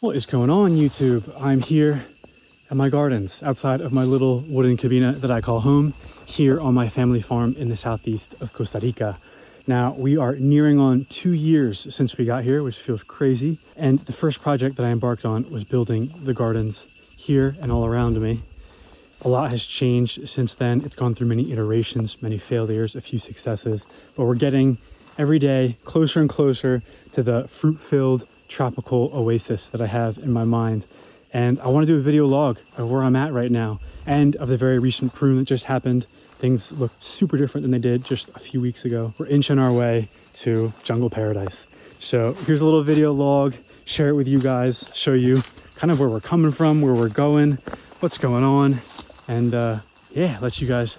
What is going on, YouTube? I'm here at my gardens outside of my little wooden cabina that I call home here on my family farm in the southeast of Costa Rica. Now, we are nearing on 2 years since we got here, which feels crazy. And the first project that I embarked on was building the gardens here and all around me. A lot has changed since then. It's gone through many iterations, many failures, a few successes, but we're getting every day closer and closer to the fruit-filled tropical oasis that I have in my mind. And I want to do a video log of where I'm at right now and of the very recent prune that just happened. Things look super different than they did just a few weeks ago. We're inching our way to jungle paradise. So here's a little video log, share it with you guys, show you kind of where we're coming from, where we're going, what's going on. And yeah, let you guys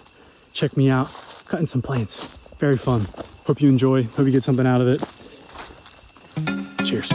check me out cutting some plants. Very fun. Hope you enjoy, hope you get something out of it. Cheers.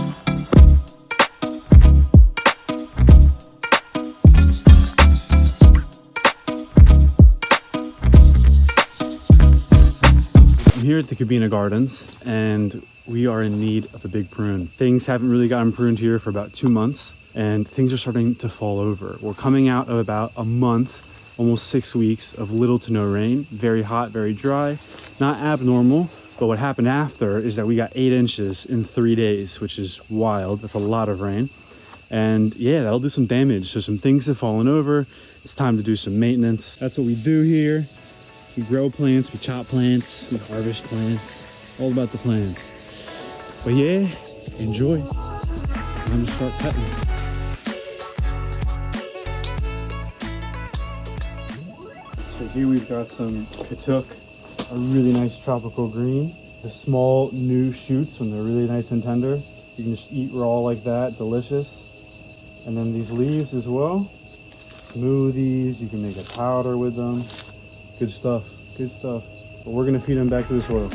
I'm here at the Cabina Gardens and we are in need of a big prune. Things haven't really gotten pruned here for about 2 months and things are starting to fall over. We're coming out of about a month, almost 6 weeks of little to no rain, very hot, very dry, not abnormal. But what happened after is that we got 8 inches in 3 days, which is wild. That's a lot of rain. And yeah, that'll do some damage. So some things have fallen over. It's time to do some maintenance. That's what we do here. We grow plants, we chop plants, we harvest plants, all about the plants. But yeah, enjoy. I'm gonna start cutting. So here we've got some katuk, a really nice tropical green. The small new shoots when they're really nice and tender, you can just eat raw like that, delicious. And then these leaves as well, smoothies, you can make a powder with them. Good stuff, good stuff. But we're gonna feed them back to the soil.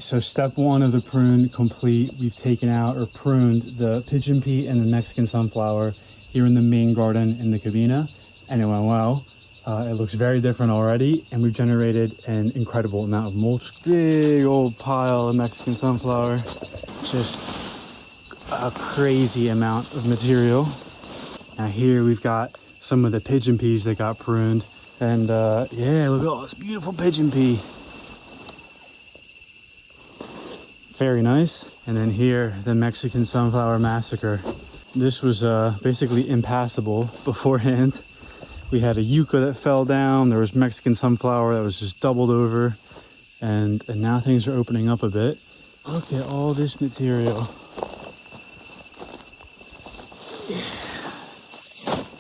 So step 1 of the prune complete. We've taken out or pruned the pigeon pea and the Mexican sunflower here in the main garden in the cabina, and it went well. It looks very different already, and we've generated an incredible amount of mulch. Big old pile of Mexican sunflower, just a crazy amount of material. Now here we've got some of the pigeon peas that got pruned, and yeah, look at all this beautiful pigeon pea. Very nice. And then here, the Mexican sunflower massacre. This was basically impassable beforehand. We had a Yuca that fell down. There was Mexican sunflower that was just doubled over. And now things are opening up a bit. Look at all this material.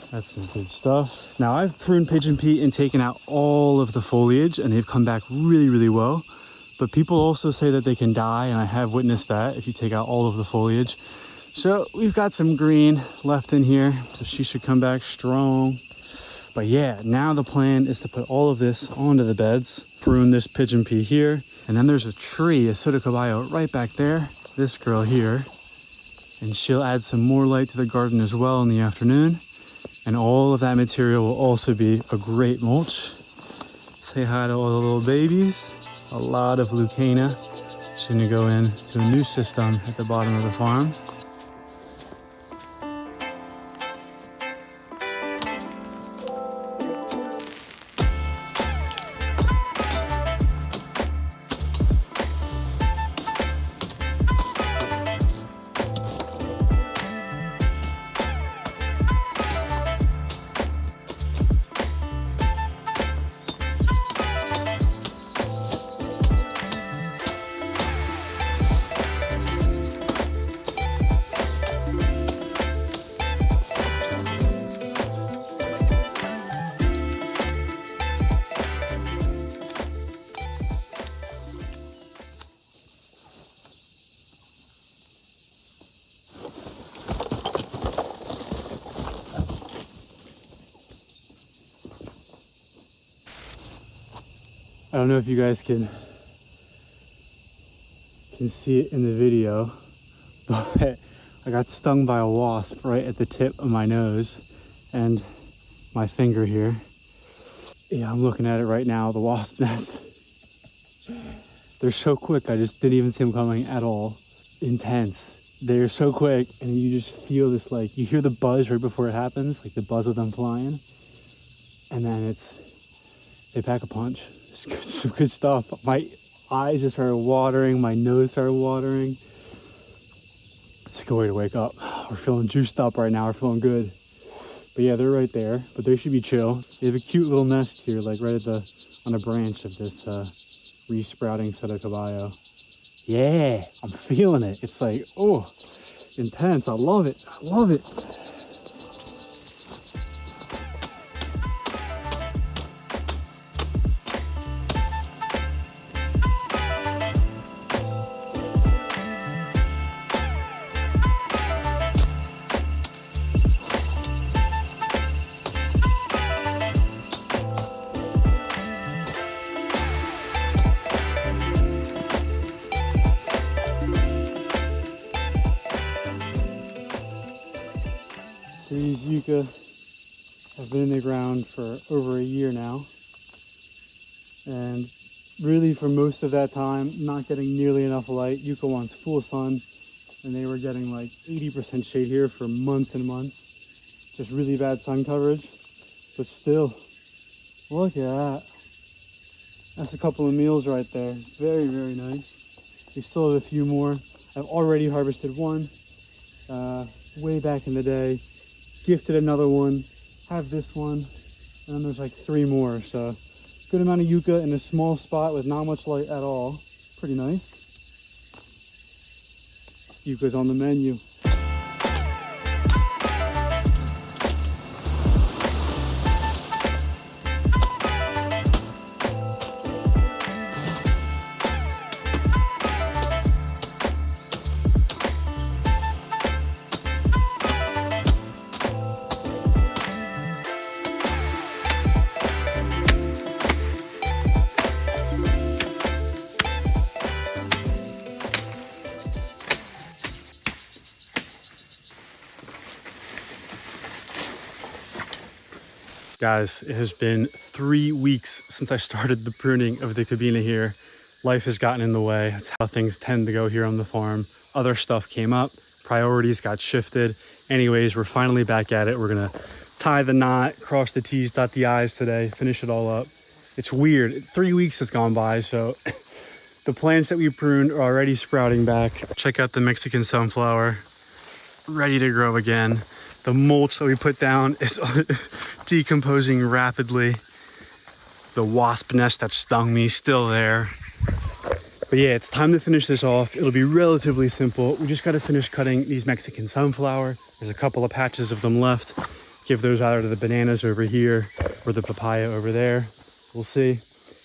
That's some good stuff. Now I've pruned pigeon pea and taken out all of the foliage and they've come back really, really well. But people also say that they can die, and I have witnessed that if you take out all of the foliage. So we've got some green left in here, so she should come back strong. But yeah, now the plan is to put all of this onto the beds, prune this pigeon pea here, and then there's a tree, a soda caballo right back there, this girl here, and she'll add some more light to the garden as well in the afternoon. And all of that material will also be a great mulch. Say hi to all the little babies. A lot of Leucaena. It's gonna go into a new system at the bottom of the farm. don't know if you guys can see it in the video, but I got stung by a wasp right at the tip of my nose and my finger here. Yeah, I'm looking at it right now, the wasp nest. They're so quick, I just didn't even see them coming at all. Intense. They're so quick, and you just feel this, like, you hear the buzz right before it happens, like the buzz of them flying, and then they pack a punch. It's good, some good stuff. My eyes just started watering, my nose started watering. It's a good way to wake up. We're feeling juiced up right now, we're feeling good. But yeah, they're right there, but they should be chill. They have a cute little nest here, like right on a branch of this re-sprouting Soto Caballo. Yeah, I'm feeling it. It's like, oh, intense. I love it. I love it. These Yuca have been in the ground for over a year now, and really for most of that time not getting nearly enough light. Yuca wants full sun, and they were getting like 80% shade here for months and months. Just really bad sun coverage, but still, look at that. That's a couple of meals right there. Very, very nice. We still have a few more. I've already harvested one way back in the day. Gifted another one, have this one, and then there's like 3 more. So good amount of Yuca in a small spot with not much light at all. Pretty nice. Yuca's on the menu. Guys, it has been 3 weeks since I started the pruning of the cabina here. Life has gotten in the way. That's how things tend to go here on the farm. Other stuff came up, priorities got shifted. Anyways, we're finally back at it. We're gonna tie the knot, cross the T's, dot the I's today, finish it all up. It's weird, 3 weeks has gone by, so the plants that we pruned are already sprouting back. Check out the Mexican sunflower, ready to grow again. The mulch that we put down is decomposing rapidly. The wasp nest that stung me, still there. But yeah, it's time to finish this off. It'll be relatively simple. We just got to finish cutting these Mexican sunflower. There's a couple of patches of them left. Give those either to the bananas over here or the papaya over there. We'll see.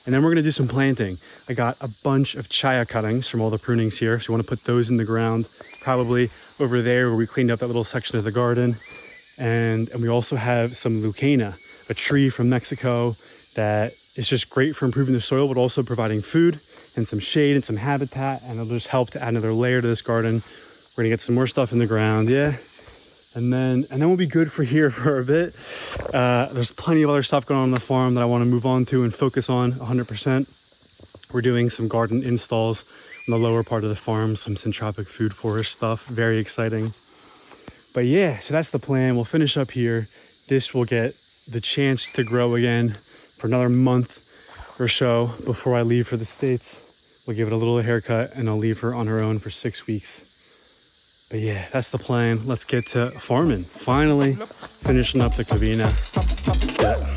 And then we're going to do some planting. I got a bunch of chaya cuttings from all the prunings here. So you want to put those in the ground, probably over there where we cleaned up that little section of the garden. And we also have some leucaena, a tree from Mexico that is just great for improving the soil, but also providing food and some shade and some habitat. And it'll just help to add another layer to this garden. We're going to get some more stuff in the ground. Yeah. And then we'll be good for here for a bit. There's plenty of other stuff going on the farm that I want to move on to and focus on 100%. We're doing some garden installs on the lower part of the farm, some syntropic food forest stuff. Very exciting. But yeah, so that's the plan. We'll finish up here. This will get the chance to grow again for another month or so before I leave for the States. We'll give it a little haircut and I'll leave her on her own for 6 weeks. But yeah, that's the plan. Let's get to farming. Finally, finishing up the cabina. Yeah.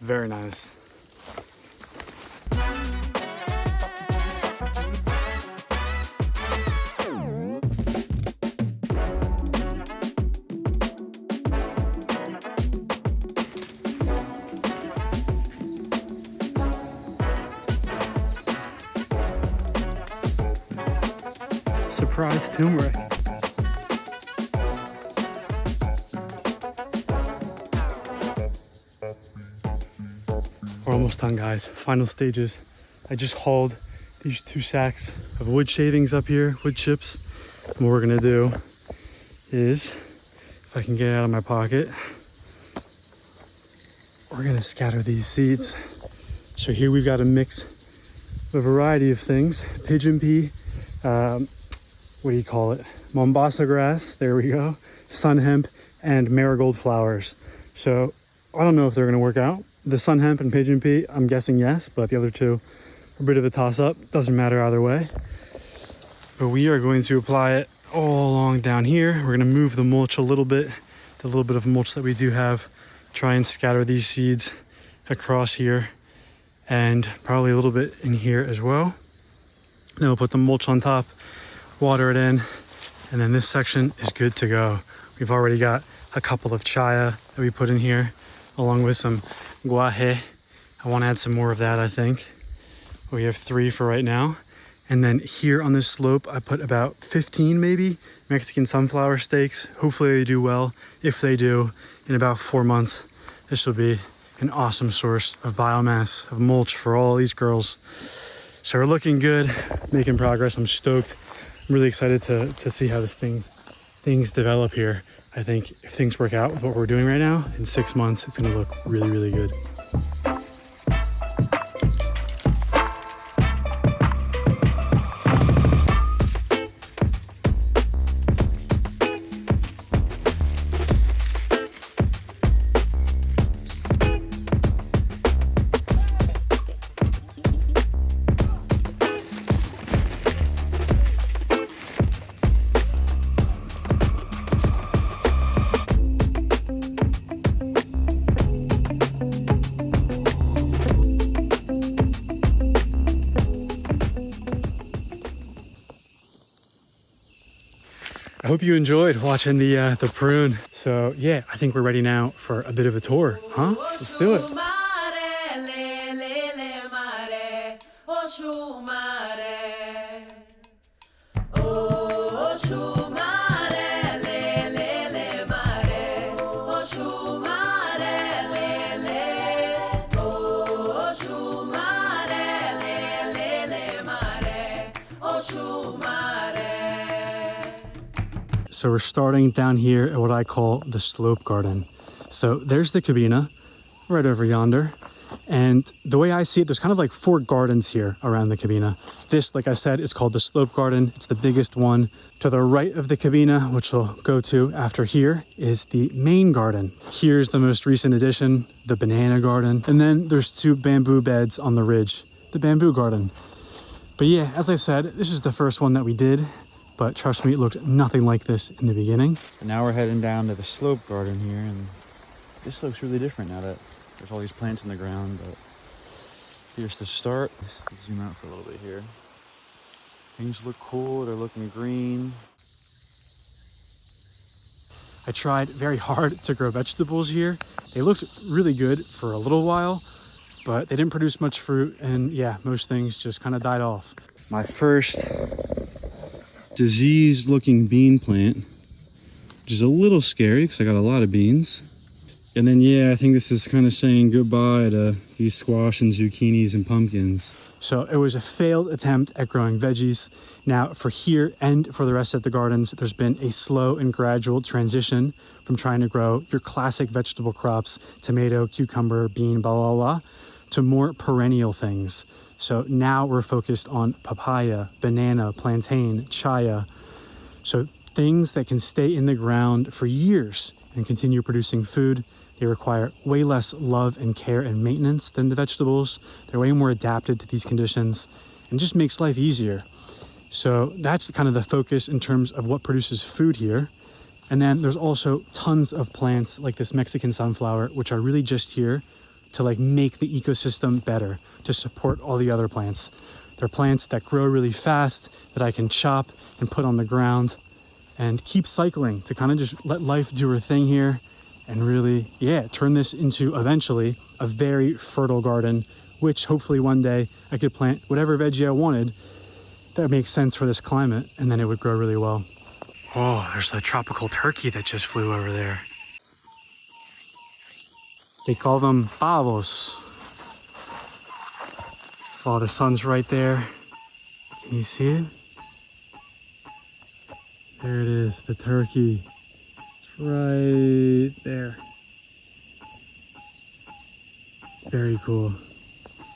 Very nice. Surprise turmeric. We're almost done, guys. Final stages. I just hauled these 2 sacks of wood shavings up here, wood chips. And what we're gonna do is, if I can get it out of my pocket, we're gonna scatter these seeds. So here we've got a mix of a variety of things. Pigeon pea, what do you call it? Mombasa grass, there we go. Sun hemp and marigold flowers. So I don't know if they're gonna work out. The sun hemp and pigeon pea, I'm guessing yes, but the other 2 are a bit of a toss up. Doesn't matter either way. But we are going to apply it all along down here. We're gonna move the mulch a little bit, the little bit of mulch that we do have. Try and scatter these seeds across here and probably a little bit in here as well. Then we'll put the mulch on top, water it in, and then this section is good to go. We've already got a couple of chaya that we put in here, along with some guaje. I want to add some more of that, I think. We have 3 for right now. And then here on this slope, I put about 15 maybe Mexican sunflower steaks. Hopefully they do well. If they do, in about 4 months, this will be an awesome source of biomass, of mulch for all these girls. So we're looking good, making progress. I'm stoked. I'm really excited to see how things develop here. I think if things work out with what we're doing right now, in 6 months, it's gonna look really, really good. I hope you enjoyed watching the prune. So yeah, I think we're ready now for a bit of a tour, huh? Let's do it. So we're starting down here at what I call the slope garden. So there's the cabina right over yonder. And the way I see it, there's kind of like 4 gardens here around the cabina. This, like I said, is called the slope garden. It's the biggest one. To the right of the cabina, which we'll go to after here, is the main garden. Here's the most recent addition, the banana garden. And then there's 2 bamboo beds on the ridge, the bamboo garden. But yeah, as I said, this is the first one that we did. But trust me, it looked nothing like this in the beginning. And now we're heading down to the slope garden here, and this looks really different now that there's all these plants in the ground. But here's the start. Let's zoom out for a little bit here. Things look cool, they're looking green. I tried very hard to grow vegetables here. They looked really good for a little while, but they didn't produce much fruit, and yeah, most things just kind of died off. My first diseased looking bean plant, which is a little scary because I got a lot of beans. And then yeah, I think this is kind of saying goodbye to these squash and zucchinis and pumpkins. So it was a failed attempt at growing veggies. Now for here and for the rest of the gardens, there's been a slow and gradual transition from trying to grow your classic vegetable crops, tomato, cucumber, bean, blah, blah, blah, to more perennial things. So now we're focused on papaya, banana, plantain, chaya. So things that can stay in the ground for years and continue producing food. They require way less love and care and maintenance than the vegetables. They're way more adapted to these conditions and just makes life easier. So that's kind of the focus in terms of what produces food here. And then there's also tons of plants like this Mexican sunflower, which are really just here to like make the ecosystem better, to support all the other plants. They're plants that grow really fast that I can chop and put on the ground and keep cycling to kind of just let life do her thing here and really, yeah, turn this into eventually a very fertile garden, which hopefully one day I could plant whatever veggie I wanted that makes sense for this climate, and then it would grow really well. Oh, there's a tropical turkey that just flew over there. They call them pavos. Oh, the sun's right there. Can you see it? There it is, the turkey. It's right there. Very cool.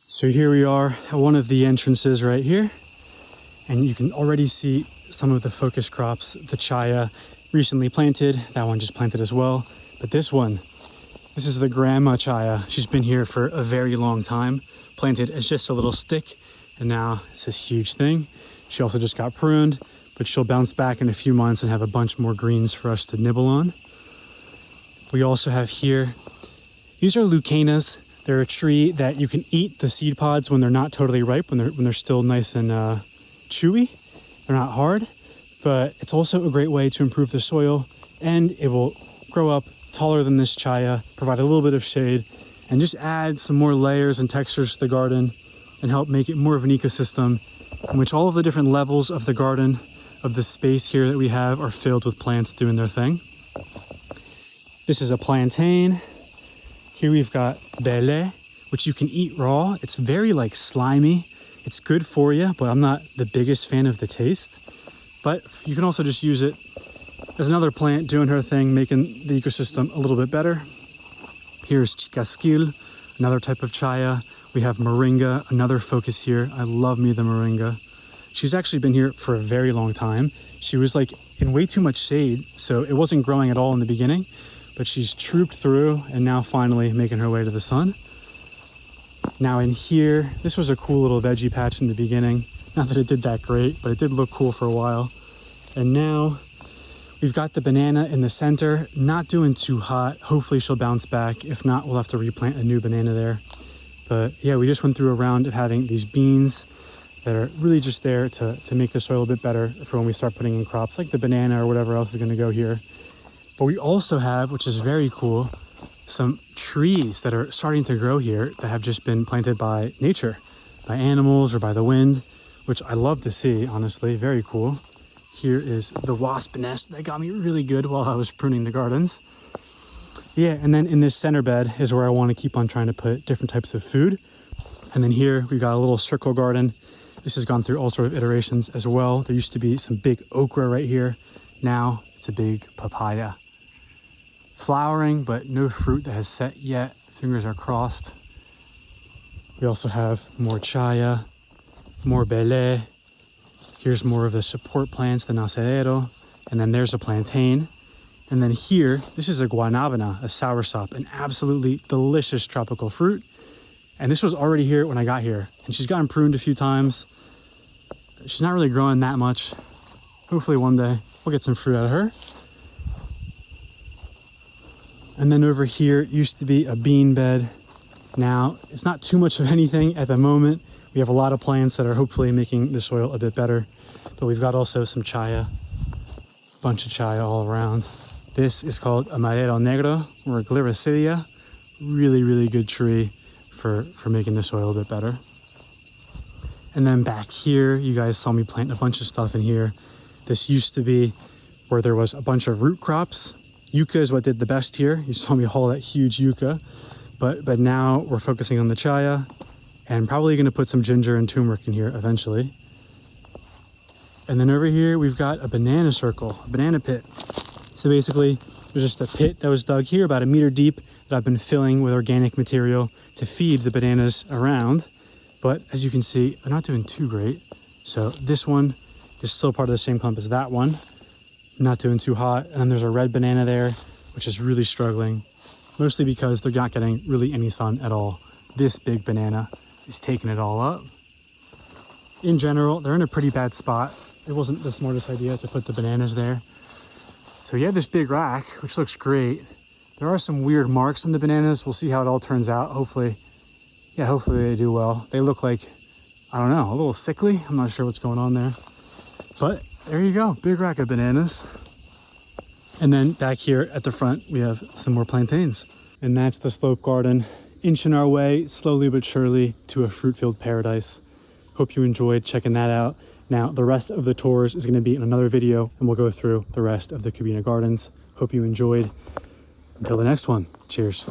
So here we are at one of the entrances right here. And you can already see some of the focus crops. The chaya recently planted, that one just planted as well. But this one, this is the grandma chaya. She's been here for a very long time, planted as just a little stick, and now it's this huge thing. She also just got pruned, but she'll bounce back in a few months and have a bunch more greens for us to nibble on. We also have here, these are leucanas. They're a tree that you can eat the seed pods when they're not totally ripe, when they're still nice and chewy. They're not hard, but it's also a great way to improve the soil, and it will grow up taller than this chaya, provide a little bit of shade, and just add some more layers and textures to the garden and help make it more of an ecosystem in which all of the different levels of the garden, of the space here that we have, are filled with plants doing their thing. This is a plantain. Here we've got bele, which you can eat raw. It's very like slimy. It's good for you, but I'm not the biggest fan of the taste. But you can also just use it as another plant doing her thing, making the ecosystem a little bit better. Here's chicasquil, another type of chaya. We have moringa, another focus here. I love me the moringa. She's actually been here for a very long time. She was like in way too much shade, so it wasn't growing at all in the beginning, but she's trooped through and now finally making her way to the sun. Now in here, this was a cool little veggie patch in the beginning. Not that it did that great, but it did look cool for a while. And now we've got the banana in the center, not doing too hot. Hopefully she'll bounce back. If not, we'll have to replant a new banana there. But yeah, we just went through a round of having these beans that are really just there to make the soil a bit better for when we start putting in crops like the banana or whatever else is gonna go here. But we also have, which is very cool, some trees that are starting to grow here that have just been planted by nature, by animals or by the wind, which I love to see, honestly, very cool. Here is the wasp nest that got me really good while I was pruning the gardens. Yeah, and then in this center bed is where I want to keep on trying to put different types of food. And then here we've got a little circle garden. This has gone through all sort of iterations as well. There used to be some big okra right here. Now it's a big papaya. Flowering, but no fruit that has set yet. Fingers are crossed. We also have more chaya, more bele. Here's more of the support plants, the nacedero. And then there's a plantain. And then here, this is a guanabana, a soursop, an absolutely delicious tropical fruit. And this was already here when I got here. And she's gotten pruned a few times. She's not really growing that much. Hopefully one day we'll get some fruit out of her. And then over here used to be a bean bed. Now it's not too much of anything at the moment. We have a lot of plants that are hopefully making the soil a bit better. But we've got also some chaya, a bunch of chaya all around. This is called a madero negro or a gliricidia. Really, really good tree for making the soil a bit better. And then back here, you guys saw me plant a bunch of stuff in here. This used to be where there was a bunch of root crops. Yuca is what did the best here. You saw me haul that huge yuca, but now we're focusing on the chaya and probably gonna put some ginger and turmeric in here eventually. And then over here, we've got a banana circle, a banana pit. So basically, there's just a pit that was dug here about 1 meter deep that I've been filling with organic material to feed the bananas around. But as you can see, they're not doing too great. So this one is still part of the same clump as that one. Not doing too hot. And then there's a red banana there, which is really struggling, mostly because they're not getting really any sun at all. This big banana is taking it all up. In general, they're in a pretty bad spot. It wasn't the smartest idea to put the bananas there. So you have this big rack, which looks great, There are some weird marks on the bananas. We'll see how it all turns out. Hopefully they do well. They look like, I don't know, a little sickly. I'm not sure what's going on there. But there you go, big rack of bananas. And then back here at the front, we have some more plantains. And that's the slope garden, inching our way slowly but surely to a fruit-filled paradise. Hope you enjoyed checking that out. Now, the rest of the tours is gonna be in another video, and we'll go through the rest of the Cabina Gardens. Hope you enjoyed. Until the next one, cheers.